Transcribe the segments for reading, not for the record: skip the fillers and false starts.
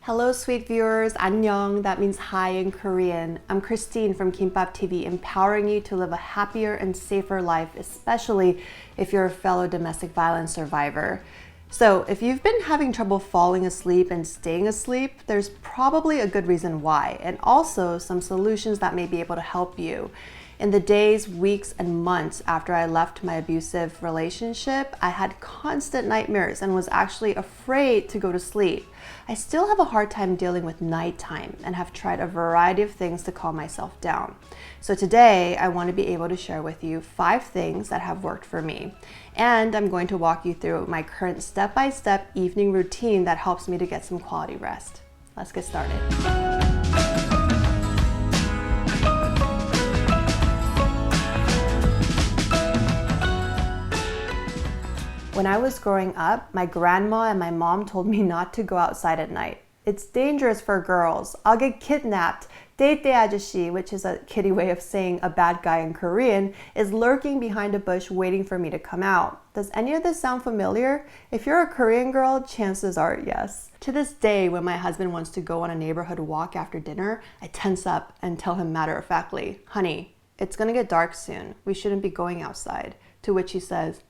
Hello, sweet viewers. Annyeong, that means hi in Korean. I'm Christine from Kimbap TV, empowering you to live a happier and safer life, especially if you're a fellow domestic violence survivor. So, if you've been having trouble falling asleep and staying asleep, there's probably a good reason why, and also some solutions that may be able to help you. In the days, weeks, and months after I left my abusive relationship, I had constant nightmares and was actually afraid to go to sleep. I still have a hard time dealing with nighttime and have tried a variety of things to calm myself down. So today, I want to be able to share with you 5 things that have worked for me. And I'm going to walk you through my current step-by-step evening routine that helps me to get some quality rest. Let's get started. When I was growing up, my grandma and my mom told me not to go outside at night. It's dangerous for girls. I'll get kidnapped. Date ajashi, which is a kiddie way of saying a bad guy in Korean, is lurking behind a bush waiting for me to come out. Does any of this sound familiar? If you're a Korean girl, chances are yes. To this day, when my husband wants to go on a neighborhood walk after dinner, I tense up and tell him matter-of-factly, "Honey, it's gonna get dark soon. We shouldn't be going outside." To which he says,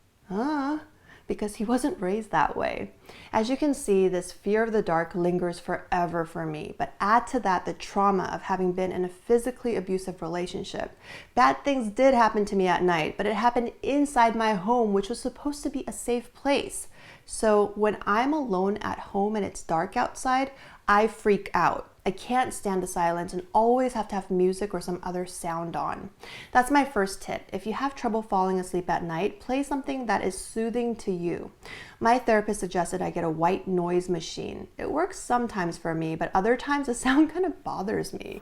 because he wasn't raised that way. As you can see, this fear of the dark lingers forever for me, but add to that the trauma of having been in a physically abusive relationship. Bad things did happen to me at night, but it happened inside my home, which was supposed to be a safe place. So when I'm alone at home and it's dark outside, I freak out. I can't stand the silence and always have to have music or some other sound on. That's my first tip. If you have trouble falling asleep at night, play something that is soothing to you. My therapist suggested I get a white noise machine. It works sometimes for me, but other times the sound kind of bothers me.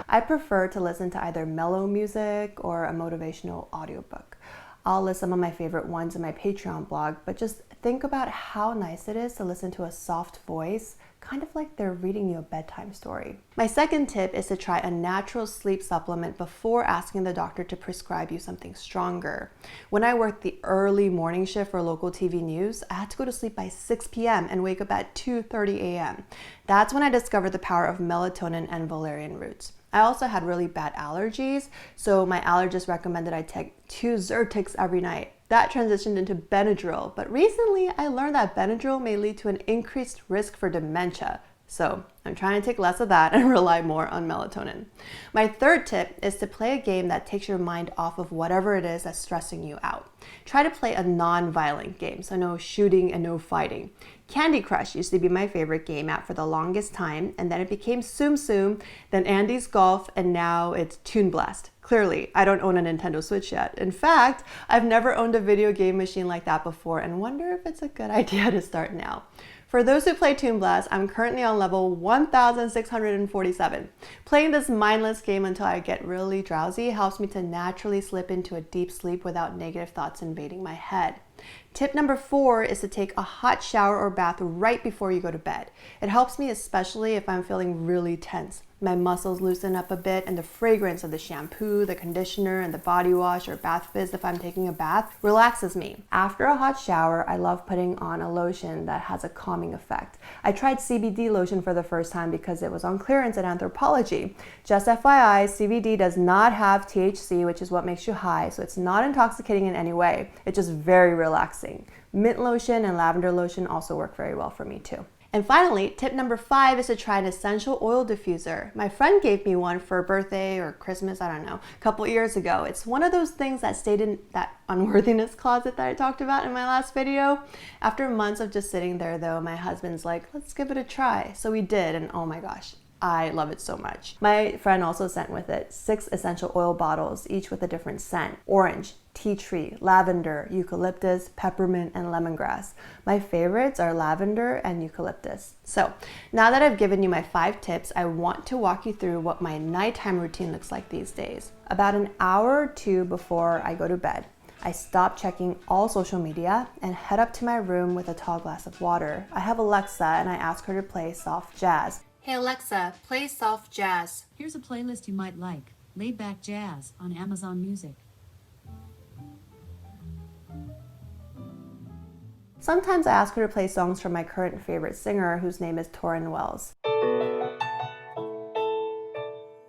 I prefer to listen to either mellow music or a motivational audiobook. I'll list some of my favorite ones in my Patreon blog, but just think about how nice it is to listen to a soft voice, kind of like they're reading you a bedtime story. My second tip is to try a natural sleep supplement before asking the doctor to prescribe you something stronger. When I worked the early morning shift for local TV news, I had to go to sleep by 6 p.m. and wake up at 2:30 a.m. That's when I discovered the power of melatonin and valerian roots. I also had really bad allergies, so my allergist recommended I take 2 Zyrtecs every night. That transitioned into Benadryl, but recently I learned that Benadryl may lead to an increased risk for dementia. So I'm trying to take less of that and rely more on melatonin. My third tip is to play a game that takes your mind off of whatever it is that's stressing you out. Try to play a non-violent game, so no shooting and no fighting. Candy Crush used to be my favorite game app for the longest time, and then it became Tsum Tsum, then Andy's Golf, and now it's Toon Blast. Clearly, I don't own a Nintendo Switch yet. In fact, I've never owned a video game machine like that before and wonder if it's a good idea to start now. For those who play Toon Blast, I'm currently on level 1647. Playing this mindless game until I get really drowsy helps me to naturally slip into a deep sleep without negative thoughts invading my head. Tip number 4 is to take a hot shower or bath right before you go to bed. It helps me especially if I'm feeling really tense. My muscles loosen up a bit, and the fragrance of the shampoo, the conditioner, and the body wash or bath fizz if I'm taking a bath relaxes me. After a hot shower, I love putting on a lotion that has a calming effect. I tried CBD lotion for the first time because it was on clearance at Anthropologie. Just FYI, CBD does not have THC, which is what makes you high, so it's not intoxicating in any way. It's just very relaxing. Mint lotion and lavender lotion also work very well for me too. And finally, tip number 5 is to try an essential oil diffuser. My friend gave me one for a birthday or Christmas, I don't know, a couple years ago. It's one of those things that stayed in that unworthiness closet that I talked about in my last video. After months of just sitting there though, my husband's like, let's give it a try. So we did, and oh my gosh, I love it so much. My friend also sent with it 6 essential oil bottles, each with a different scent: orange, tea tree, lavender, eucalyptus, peppermint, and lemongrass. My favorites are lavender and eucalyptus. So now that I've given you my 5 tips, I want to walk you through what my nighttime routine looks like these days. About an hour or 2 before I go to bed, I stop checking all social media and head up to my room with a tall glass of water. I have Alexa and I ask her to play soft jazz. Hey Alexa, play soft jazz. Here's a playlist you might like: Laid Back Jazz on Amazon Music. Sometimes I ask her to play songs from my current favorite singer, whose name is Torrin Wells.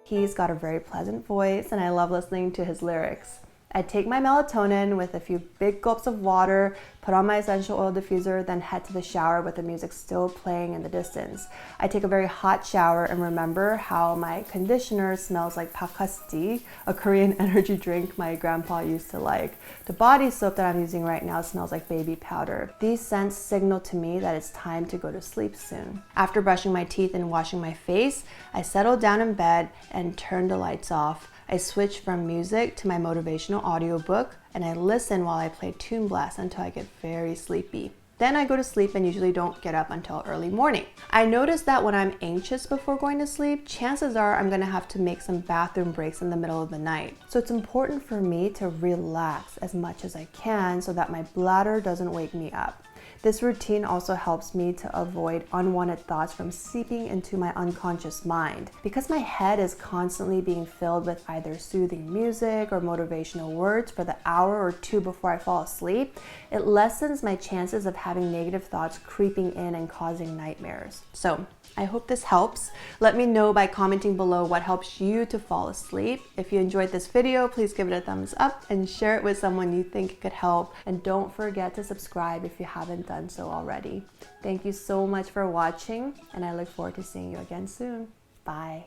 He's got a very pleasant voice and I love listening to his lyrics. I take my melatonin with a few big gulps of water, put on my essential oil diffuser, then head to the shower with the music still playing in the distance. I take a very hot shower and remember how my conditioner smells like Pakasti, a Korean energy drink my grandpa used to like. The body soap that I'm using right now smells like baby powder. These scents signal to me that it's time to go to sleep soon. After brushing my teeth and washing my face, I settle down in bed and turn the lights off. I switch from music to my motivational audiobook and I listen while I play Toon Blast until I get very sleepy. Then I go to sleep and usually don't get up until early morning. I notice that when I'm anxious before going to sleep, chances are I'm gonna have to make some bathroom breaks in the middle of the night. So it's important for me to relax as much as I can so that my bladder doesn't wake me up. This routine also helps me to avoid unwanted thoughts from seeping into my unconscious mind. Because my head is constantly being filled with either soothing music or motivational words for the hour or two before I fall asleep, it lessens my chances of having negative thoughts creeping in and causing nightmares. So I hope this helps. Let me know by commenting below what helps you to fall asleep. If you enjoyed this video, please give it a thumbs up and share it with someone you think it could help. And don't forget to subscribe if you haven't done so already. Thank you so much for watching, and I look forward to seeing you again soon. Bye.